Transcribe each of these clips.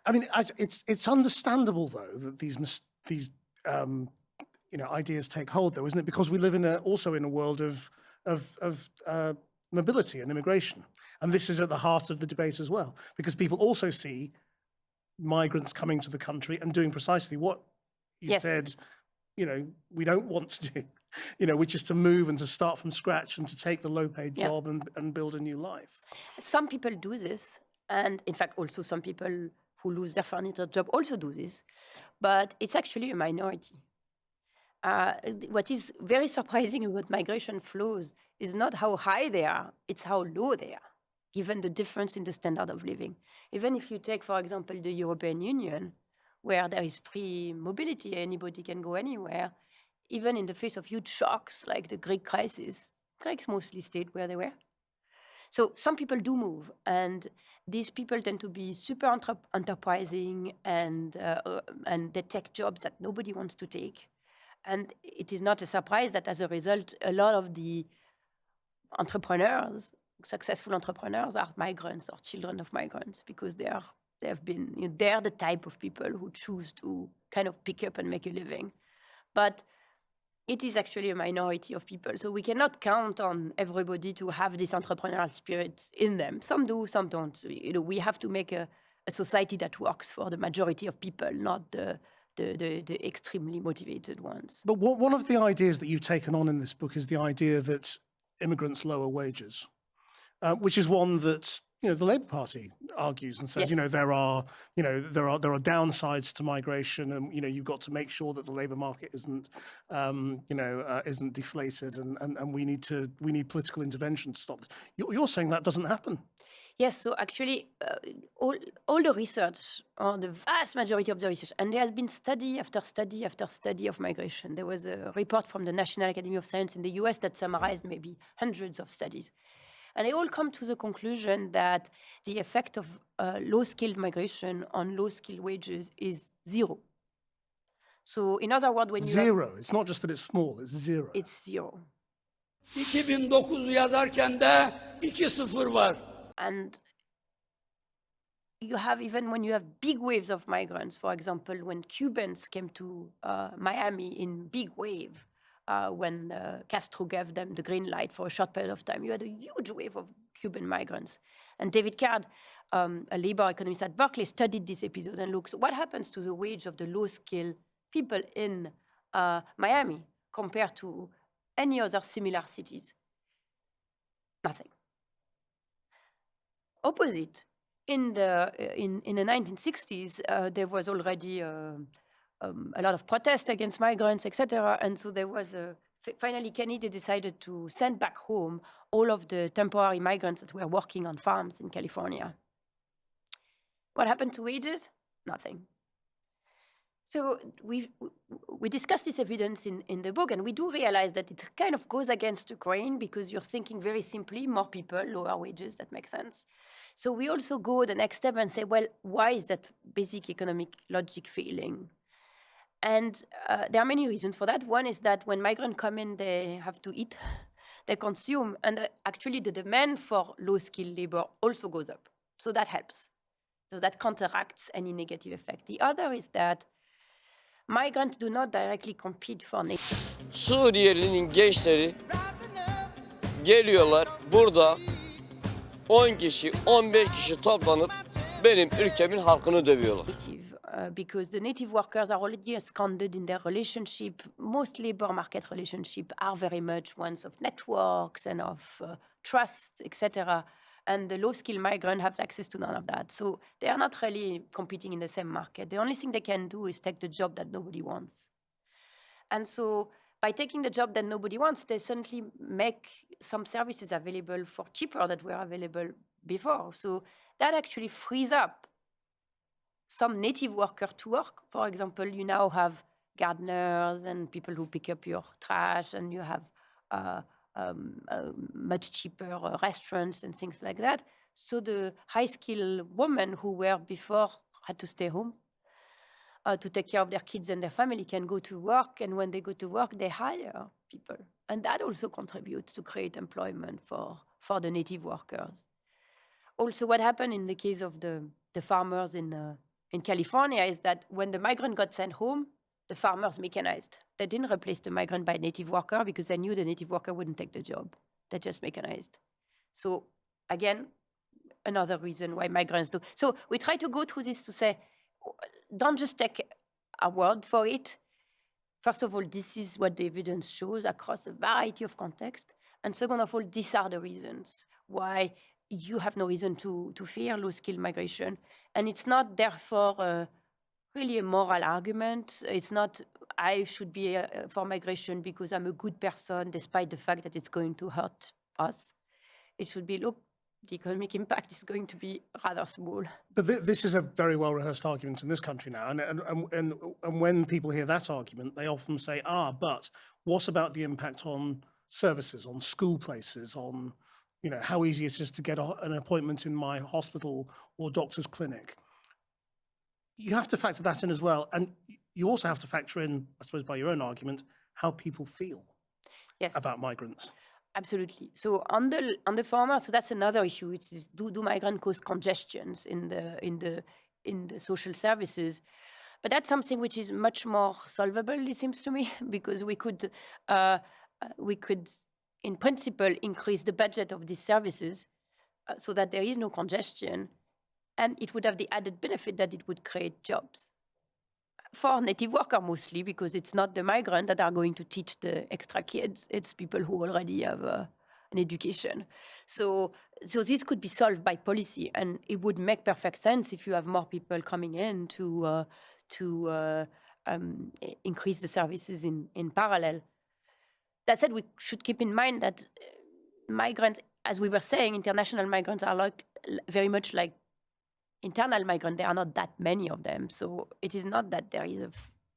I mean, it's understandable though that these ideas take hold, though, isn't it? Because we live also in a world of mobility and immigration, and this is at the heart of the debate as well, because people also see migrants coming to the country and doing precisely what you said. We don't want to do. Which is to move and to start from scratch and to take the low-paid job and build a new life. Some people do this, and in fact, also some people who lose their furniture job also do this, but it's actually a minority. What is very surprising about migration flows is not how high they are, it's how low they are, given the difference in the standard of living. Even if you take, for example, the European Union, where there is free mobility, anybody can go anywhere, even in the face of huge shocks like the Greek crisis, Greeks mostly stayed where they were. So some people do move, and these people tend to be super enterprising, and they take jobs that nobody wants to take. And it is not a surprise that as a result, a lot of the entrepreneurs, successful entrepreneurs, are migrants or children of migrants, because they're the type of people who choose to kind of pick up and make a living. But it is actually a minority of people. So we cannot count on everybody to have this entrepreneurial spirit in them. Some do, some don't. We have to make a society that works for the majority of people, not the extremely motivated ones. But one of the ideas that you've taken on in this book is the idea that immigrants lower wages, which is one that the Labour Party argues and says, there are downsides to migration, and you've got to make sure that the labour market isn't deflated, and we need political intervention to stop this. You're saying that doesn't happen. Yes, so actually, all the research, or the vast majority of the research, and there has been study after study after study of migration. There was a report from the National Academy of Science in the US that summarized maybe hundreds of studies. And they all come to the conclusion that the effect of low-skilled migration on low-skilled wages is zero. So in other words, when you zero, it's not just that it's small, it's zero. It's zero. 2009 yazarken de 2-0 var. And you have, even when you have big waves of migrants, for example, when Cubans came to Miami in big wave, when Castro gave them the green light for a short period of time, you had a huge wave of Cuban migrants. And David Card, a labor economist at Berkeley, studied this episode and looked what happens to the wage of the low-skilled people in Miami compared to any other similar cities. Nothing. Opposite, in the 1960s, there was already a lot of protest against migrants, etc. And so there was finally Kennedy decided to send back home all of the temporary migrants that were working on farms in California. What happened to wages? Nothing. So we discussed this evidence in the book, and we do realize that it kind of goes against the grain, because you're thinking very simply, more people, lower wages, that makes sense. So we also go the next step and say, well, why is that basic economic logic failing? And there are many reasons for that. One is that when migrants come in, they have to eat, they consume, and actually the demand for low-skilled labor also goes up. So that helps. So that counteracts any negative effect. The other is that migrants do not directly compete for Suriyelinin gençleri geliyorlar, burada 10 kişi, 15 kişi toplanıp benim ülkemin halkını dövüyorlar. Because the native workers are already ensconced in their relationship. Most labor market relationships are very much ones of networks and of trust, etc. And the low-skilled migrants have access to none of that. So they are not really competing in the same market. The only thing they can do is take the job that nobody wants. And so by taking the job that nobody wants, they suddenly make some services available for cheaper that were available before. So that actually frees up some native workers to work. For example, you now have gardeners and people who pick up your trash, and you have much cheaper restaurants and things like that. So the high-skilled women who were before had to stay home to take care of their kids and their family can go to work, and when they go to work, they hire people. And that also contributes to create employment for the native workers. Also, what happened in the case of the farmers in in California is that when the migrant got sent home, the farmers mechanized. They didn't replace the migrant by a native worker because they knew the native worker wouldn't take the job. They just mechanized. So again, another reason why migrants do. So we try to go through this to say, don't just take our word for it. First of all, this is what the evidence shows across a variety of contexts. And second of all, these are the reasons why you have no reason to fear low-skilled migration. And it's not therefore really a moral argument. It's not, I should be for migration because I'm a good person, despite the fact that it's going to hurt us. It should be, look, the economic impact is going to be rather small. But this is a very well-rehearsed argument in this country now. And when people hear that argument, they often say, but what about the impact on services, on school places, on how easy it is to get an appointment in my hospital or doctor's clinic? You have to factor that in as well. And you also have to factor in, I suppose, by your own argument, how people feel about migrants. Absolutely. So on the former, so that's another issue. Which is do migrants cause congestions in the social services? But that's something which is much more solvable, it seems to me, because we could in principle increase the budget of these services so that there is no congestion, and it would have the added benefit that it would create jobs for native workers mostly, because it's not the migrant that are going to teach the extra kids. It's people who already have an education. So this could be solved by policy, and it would make perfect sense if you have more people coming in to increase the services in parallel. That said, we should keep in mind that migrants, as we were saying, international migrants are very much like internal migrants. There are not that many of them. So it is not that there is a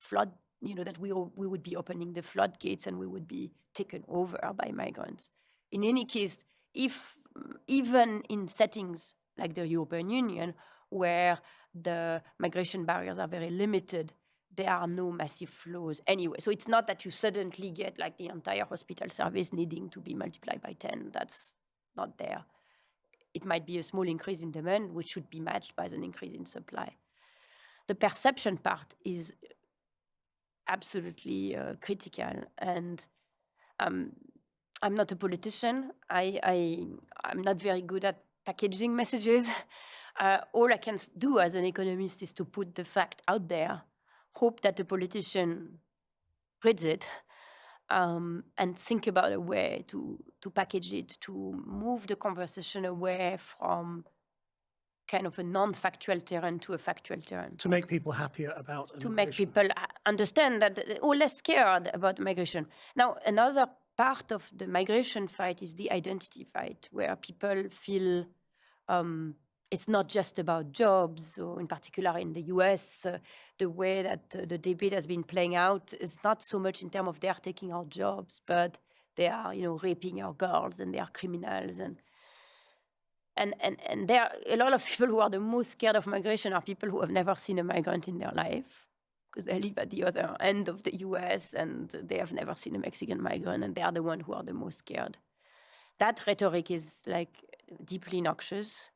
flood, that we would be opening the floodgates and we would be taken over by migrants. In any case, if even in settings like the European Union, where the migration barriers are very limited, there are no massive flows anyway. So it's not that you suddenly get the entire hospital service needing to be multiplied by 10. That's not there. It might be a small increase in demand, which should be matched by an increase in supply. The perception part is absolutely critical. And I'm not a politician. I'm not very good at packaging messages. All I can do as an economist is to put the fact out there, hope that the politician reads it, and think about a way to package it, to move the conversation away from kind of a non-factual terrain to a factual terrain. To make people happier about immigration. To make people understand that they're less scared about migration. Now, another part of the migration fight is the identity fight, where people feel it's not just about jobs. So in particular in the US, the way that the debate has been playing out is not so much in terms of they are taking our jobs, but they are, raping our girls and they are criminals. And there are a lot of people who are the most scared of migration are people who have never seen a migrant in their life, because they live at the other end of the US and they have never seen a Mexican migrant, and they are the ones who are the most scared. That rhetoric is deeply noxious.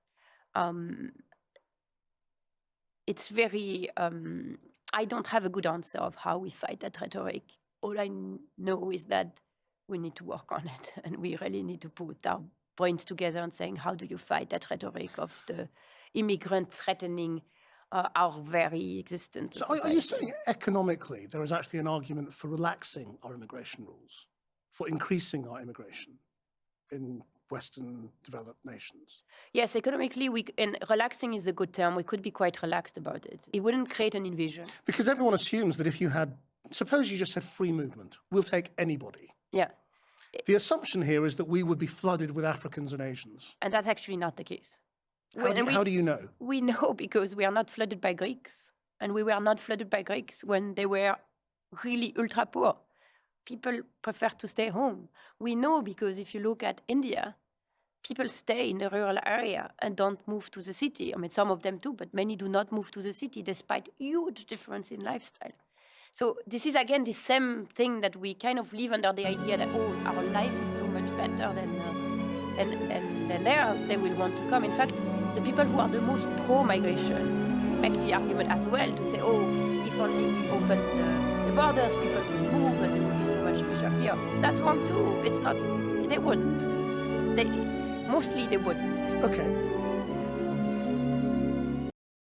It's very, I don't have a good answer of how we fight that rhetoric. All I know is that we need to work on it, and we really need to put our brains together and saying, how do you fight that rhetoric of the immigrant threatening our very existence? So are you saying economically there is actually an argument for relaxing our immigration rules, for increasing our immigration in Western developed nations? Yes, economically, and relaxing is a good term. We could be quite relaxed about it. It wouldn't create an invasion. Because everyone assumes that if you had, suppose you just said free movement, we'll take anybody. Yeah. The assumption here is that we would be flooded with Africans and Asians. And that's actually not the case. How do you know? We know because we are not flooded by Greeks. And we were not flooded by Greeks when they were really ultra poor. People prefer to stay home. We know because if you look at India, people stay in the rural area and don't move to the city. I mean, some of them do, but many do not move to the city despite huge difference in lifestyle. So this is, again, the same thing that we kind of live under the idea that, our life is so much better than theirs. They will want to come. In fact, the people who are the most pro-migration make the argument as well to say, oh, if only we open the borders, people will move and there will be so much pressure here. That's wrong too. It's not. They wouldn't. Mostly they wouldn't. Okay.